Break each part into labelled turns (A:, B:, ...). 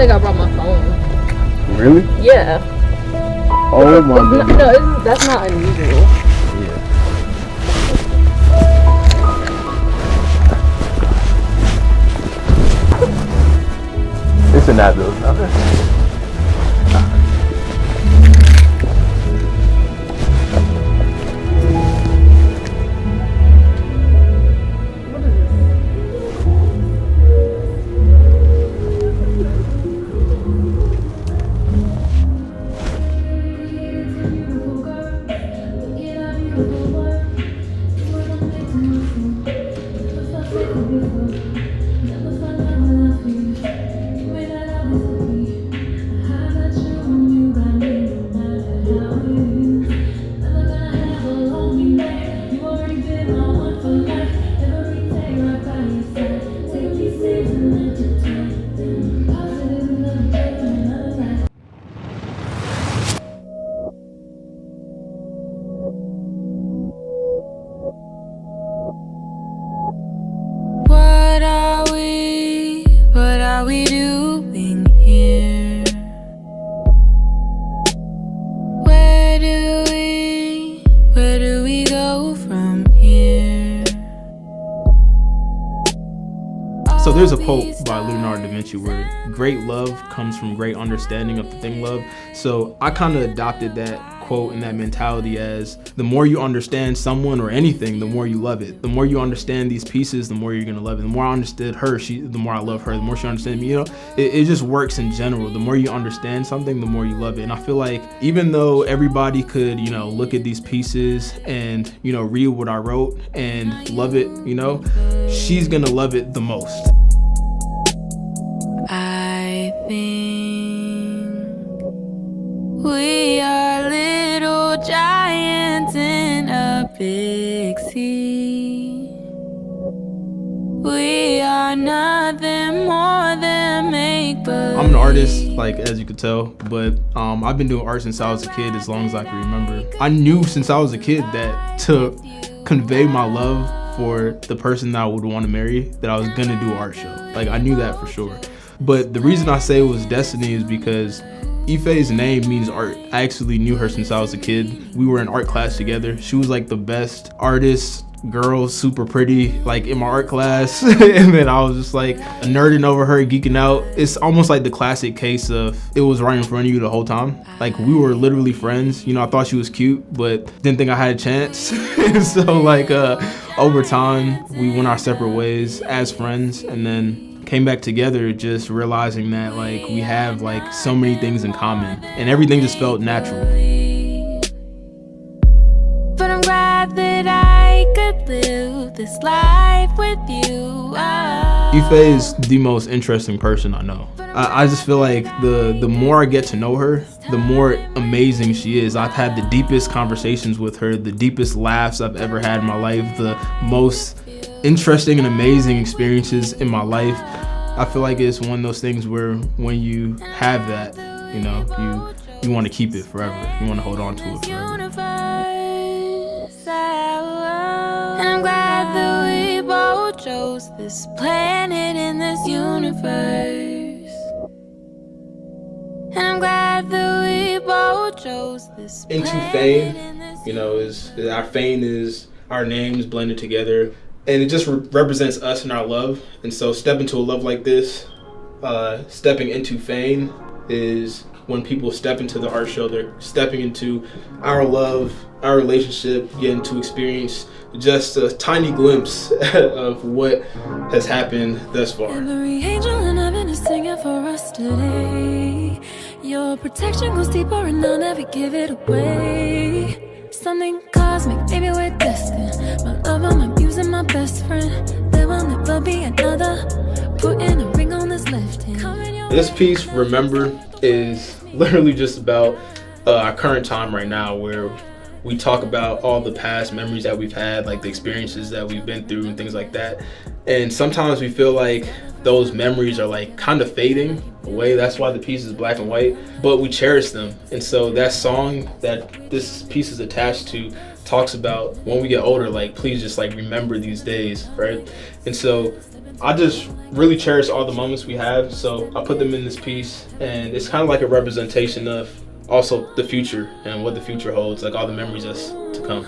A: think I brought my phone.
B: Really?
A: Yeah.
B: Oh my goodness.
A: No, that's not unusual.
B: Yeah. It's in that though.
C: What are we doing here? Where do we go from here?
D: So there's a quote by Leonardo da Vinci where great love comes from great understanding of the thing love. So I kind of adopted that quote and that mentality as the more you understand someone or anything, the more you love it. The more you understand these pieces, the more you're gonna love it. The more I understood her, the more I love her. The more she understands me, it just works in general. The more you understand something, the more you love it. And I feel like even though everybody could, look at these pieces and, read what I wrote and love it, she's gonna love it the most.
C: I think we are little giants in a big sea. We are nothing more than make-believe.
D: I'm an artist, as you could tell, but I've been doing art since I was a kid, as long as I can remember. I knew since I was a kid that to convey my love for the person that I would want to marry, that I was gonna do an art show. I knew that for sure. But the reason I say it was destiny is because Ife's name means art. I actually knew her since I was a kid. We were in art class together. She was the best artist girl, super pretty, in my art class. And then I was just nerding over her, geeking out. It's almost like the classic case of it was right in front of you the whole time. We were literally friends. I thought she was cute, but didn't think I had a chance. And so over time, we went our separate ways as friends, and then came back together, just realizing that we have so many things in common, and everything just felt natural.
C: But I'm glad that I could live this life with you.
D: Ife is the most interesting person I know. I just feel like the more I get to know her, the more amazing she is. I've had the deepest conversations with her, the deepest laughs I've ever had in my life, the most interesting and amazing experiences in my life. I feel like it's one of those things where when you have that, you want to keep it forever. You want to hold on to it forever.
C: And I'm glad that we both chose this planet in this universe. And I'm glad that we both chose this planet.
D: Into fame, our fame is our names blended together. And it just represents us and our love. And so step into a love like this, stepping into fame is when people step into the art show, they're stepping into our love, our relationship, getting to experience just a tiny glimpse of what has happened thus far.
C: Every angel in heaven is singing for us today. Your protection goes deeper and I'll never give it away. Something cosmic, maybe we're destined. My lover, my muse, and my best friend. There will never be another. Putting a ring on this left hand.
D: This piece, Remember, is literally just about our current time right now, where we talk about all the past memories that we've had, the experiences that we've been through and things like that. And sometimes we feel like those memories are kind of fading away. That's why the piece is black and white, but we cherish them. And so that song that this piece is attached to talks about when we get older, please just remember these days, right? And so I just really cherish all the moments we have, so I put them in this piece, and it's kind of like a representation of also the future and what the future holds, like all the memories that's to come.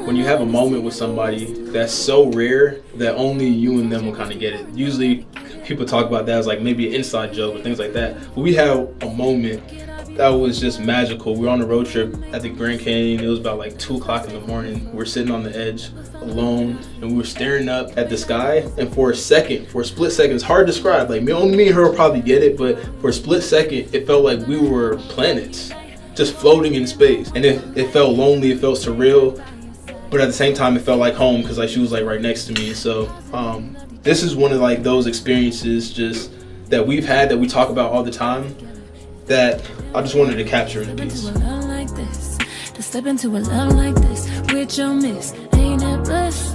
D: When you have a moment with somebody that's so rare that only you and them will kind of get it. Usually people talk about that as like maybe an inside joke or things like that. But we have a moment that was just magical. We were on a road trip at the Grand Canyon. It was about like 2 o'clock in the morning. We're sitting on the edge alone, and we were staring up at the sky. And for a split second, it's hard to describe. Like only me and her will probably get it, but for a split second, it felt like we were planets just floating in space. And it felt lonely, it felt surreal. But at the same time, it felt like home because like she was like right next to me. So this is one of like those experiences just that we've had that we talk about all the time that I just wanted to capture in a piece.
C: To step into a love like this with your miss, ain't that bliss?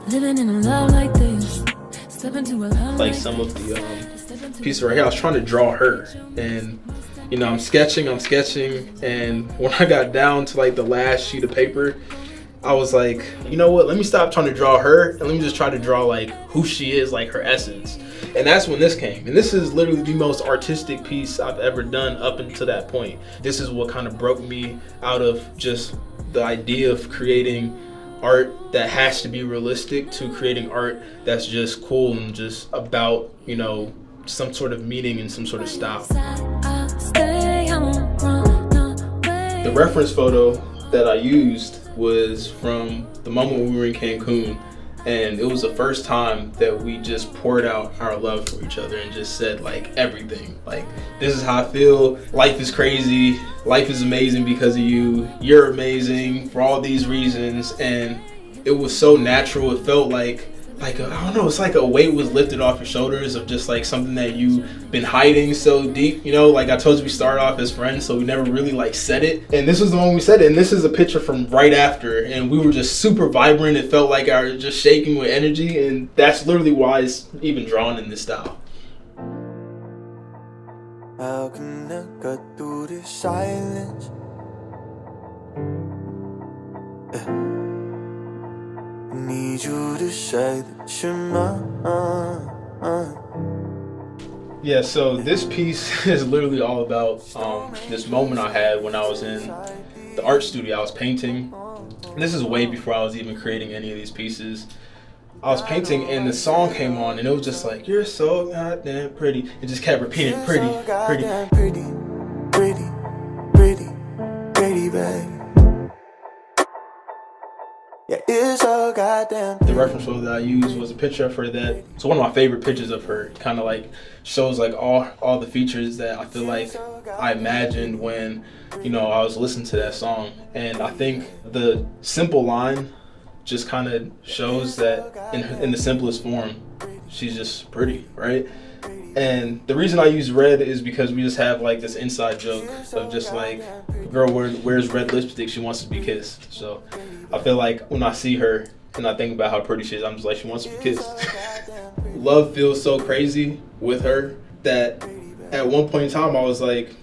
C: Living in a love like this. Step into a love
D: like some of the pieces right here, I was trying to draw her, and you know, I'm sketching, and when I got down to like the last sheet of paper, I was like, you know what, let me stop trying to draw her and let me just try to draw like who she is, like her essence. And that's when this came. And this is literally the most artistic piece I've ever done up until that point. This is what kind of broke me out of just the idea of creating art that has to be realistic to creating art that's just cool and just about, you know, some sort of meaning and some sort of style. The reference photo that I used was from the moment we were in Cancun, and it was the first time that we just poured out our love for each other and just said like everything. Like, this is how I feel, life is crazy, life is amazing because of you, you're amazing for all these reasons. And it was so natural. It felt like I don't know, it's like a weight was lifted off your shoulders of just like something that you've been hiding so deep, you know. Like I told you, we started off as friends, so we never really like said it, and this was the one we said it. And this is a picture from right after, and we were just super vibrant. It felt like I was just shaking with energy, and that's literally why it's even drawn in this style.
E: How can I cut through the silence? Need you to say that you're mine.
D: Yeah, so this piece is literally all about this moment I had when I was in the art studio. I was painting. This is way before I was even creating any of these pieces. I was painting and the song came on and it was just like, you're so goddamn pretty. It just kept repeating, pretty, pretty.
E: Pretty, pretty, pretty, pretty, baby. Yeah, it's so goddamn.
D: The reference photo that I used was a picture of her that, it's one of my favorite pictures of her. Kind of like shows like all the features that I feel like I imagined when, you know, I was listening to that song. And I think the simple line just kind of shows that in the simplest form, she's just pretty, right? And the reason I use red is because we just have like this inside joke of just like, a girl wears red lipstick, she wants to be kissed. So I feel like when I see her and I think about how pretty she is, I'm just like, she wants to be kissed. Love feels so crazy with her that at one point in time I was like,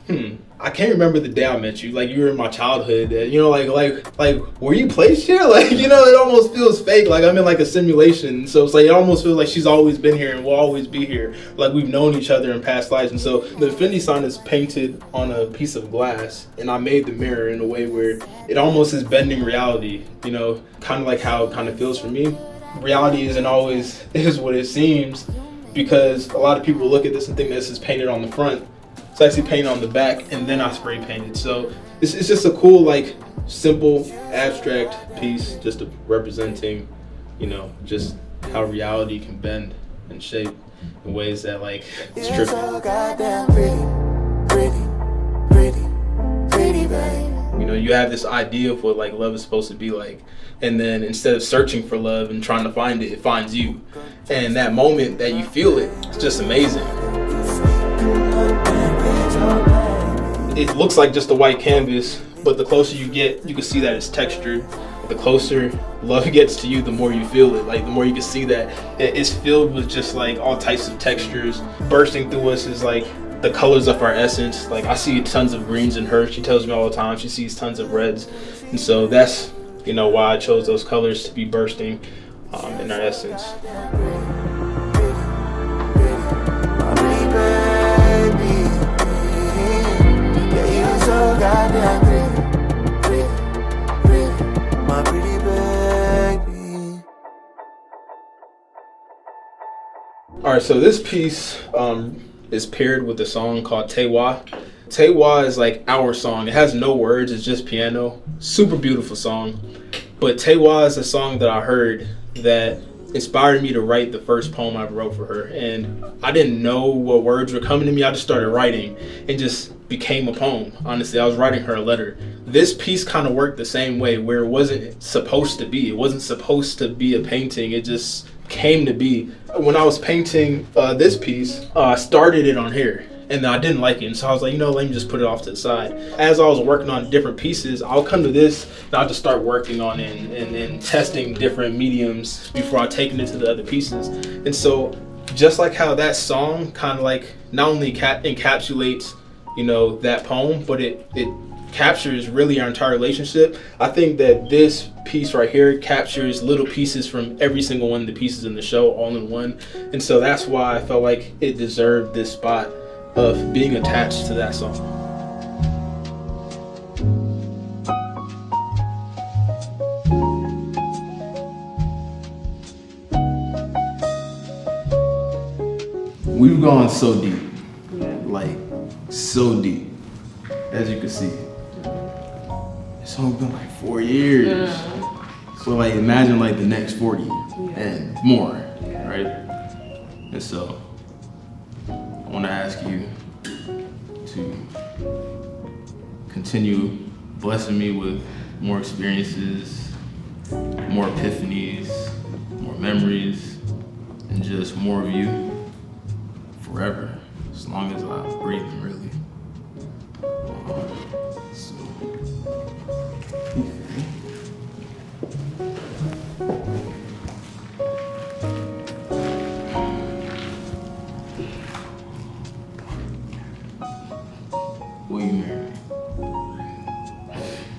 D: I can't remember the day I met you. Like, you were in my childhood. You know, like, were you placed here? Like, you know, it almost feels fake. Like, I'm in like a simulation. So it's like, it almost feels like she's always been here and will always be here. Like, we've known each other in past lives. And so the infinity sign is painted on a piece of glass. And I made the mirror in a way where it almost is bending reality. You know, kind of like how it kind of feels for me. Reality isn't always is what it seems, because a lot of people look at this and think this is painted on the front. It's actually painted on the back, and then I spray painted. So it's just a cool, like, simple, abstract piece, just representing, you know, just how reality can bend and shape in ways that, like, it's trippy.
E: So goddamn pretty, pretty, pretty, pretty, baby.
D: You know, you have this idea of what, like, love is supposed to be like, and then instead of searching for love and trying to find it, it finds you. And that moment that you feel it, it's just amazing. It looks like just a white canvas, but the closer you get, you can see that it's textured. The closer love gets to you, the more you feel it. Like, the more you can see that it's filled with just like all types of textures. Bursting through us is like the colors of our essence. Like, I see tons of greens in her. She tells me all the time she sees tons of reds. And so that's you know, why I chose those colors to be bursting in our essence.
E: My pretty baby, yeah, you so goddamn pretty, my pretty baby.
D: All right, so this piece is paired with a song called Tewa. Tewa is like our song. It has no words, it's just piano. Super beautiful song. But Tewa is a song that I heard that inspired me to write the first poem I ever wrote for her. And I didn't know what words were coming to me. I just started writing and just became a poem. Honestly, I was writing her a letter. This piece kind of worked the same way, where it wasn't supposed to be. It wasn't supposed to be a painting. It just came to be. When I was painting this piece, I started it on here. And I didn't like it, and so I was like, you know, let me just put it off to the side. As I was working on different pieces, I'll come to this and I'll just start working on it and testing different mediums before I take it into the other pieces. And so just like how that song kind of like not only encapsulates, you know, that poem, but it captures really our entire relationship. I think that this piece right here captures little pieces from every single one of the pieces in the show all in one. And so that's why I felt like it deserved this spot of being attached to that song. We've gone so deep, like so deep, as you can see. It's only been like 4 years. So like imagine like the next 40 and more, right? And so I want to ask you to continue blessing me with more experiences, more epiphanies, more memories, and just more of you forever, as long as I'm breathing, really. Will you marry me?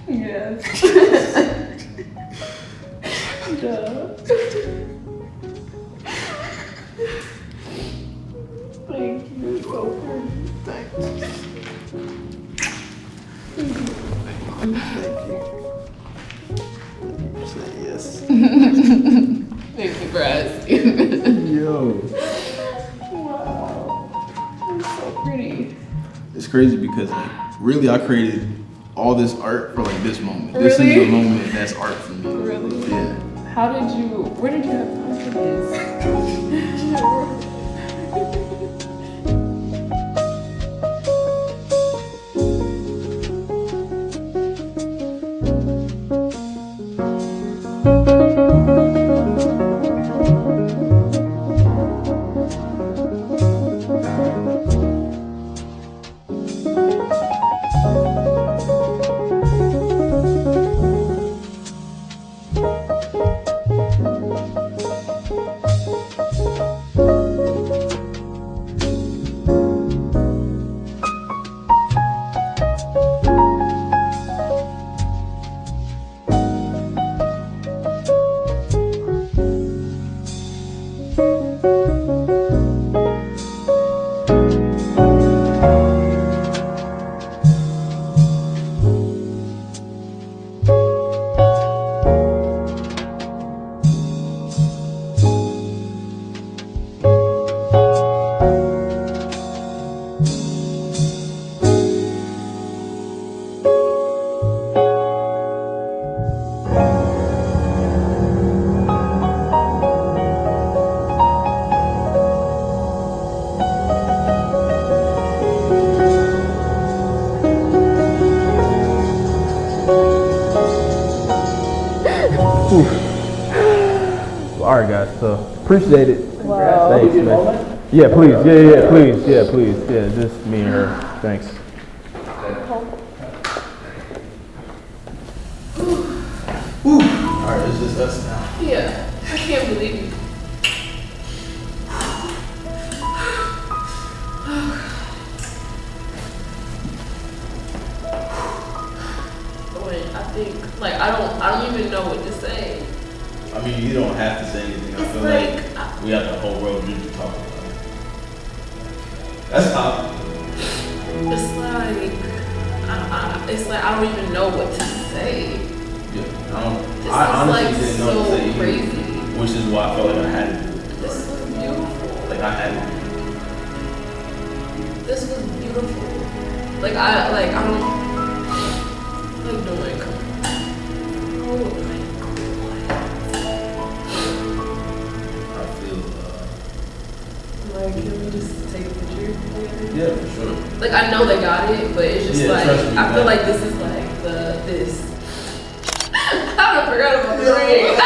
A: Yes. Duh. Thank you so much.
D: Thank you. Say yes.
A: Thank you for asking.
D: Yo.
A: Wow. You're so pretty.
D: It's crazy because like really I created all this art for like this moment. This is
A: Really?
D: the moment that's art for me.
A: Really?
D: Yeah.
A: Where did you have time for this?
B: All right, guys. So appreciate it.
A: Wow.
B: Thanks, man. Yeah, please. Yeah, please. Yeah, please. Yeah, just me and her. Thanks.
D: All right, it's just us now.
A: Yeah. I can't believe you. Wait, I think. Like I don't even know what to say.
F: I mean, you don't have to say anything. I
A: It's
F: feel
A: like,
F: like we have the whole road just to talk about it. That's how.
A: it's like I don't even know what to say.
F: Yeah,
A: This
F: I
A: is
F: honestly
A: like
F: didn't know what to
A: so
F: say either,
A: crazy.
F: which is why I felt like I had to do it.
A: This was beautiful.
F: Like I had to do
A: This was beautiful. Like I don't like doing. Oh my
F: it. I feel.
A: god. Like can we just take a picture together?
F: Yeah, for sure.
A: Like I know they got it, but it's just
F: Yeah,
A: like
F: trust me,
A: I feel
F: man.
A: like this is like this. I forgot about the ring.